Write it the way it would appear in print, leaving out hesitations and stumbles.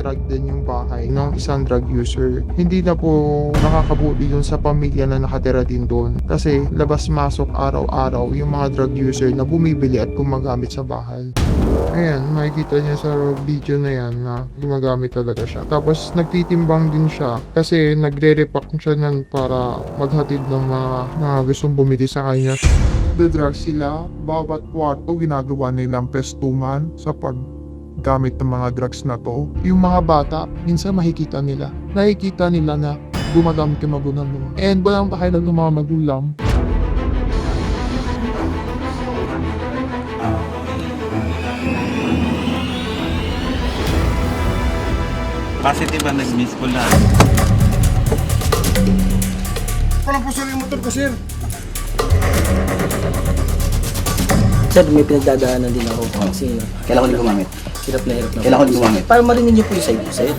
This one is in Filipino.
drug din yung bahay ng isang drug user. Hindi na po nakakabuti yun sa pamilya na nakatira din doon. Kasi labas-masok araw-araw yung mga drug user na bumibili at gumagamit sa bahay. Ayan, makikita niya sa video na yan na gumagamit talaga siya. Tapos nagtitimbang din siya kasi nagre-repack siya nan para maghatid ng mga gustong bumili sa kanya. The drugs sila, bawat kwarto ginagawa nilang pestuman sa paggamit ng mga drugs na to. Yung mga bata, minsan nakikita nila na gumagamit yung magulang mo. And walang pakialam ng mga magulang. Kasi diba nag-miss ko lang. Walang pusol yung motor ko, sir. Sir, may pinagdadaanan din ako kasi Kailangan ko din gumamit. hirap na hirap na. Kailangan ko din gumamit. Para marinig niyo po yung side ko, sir.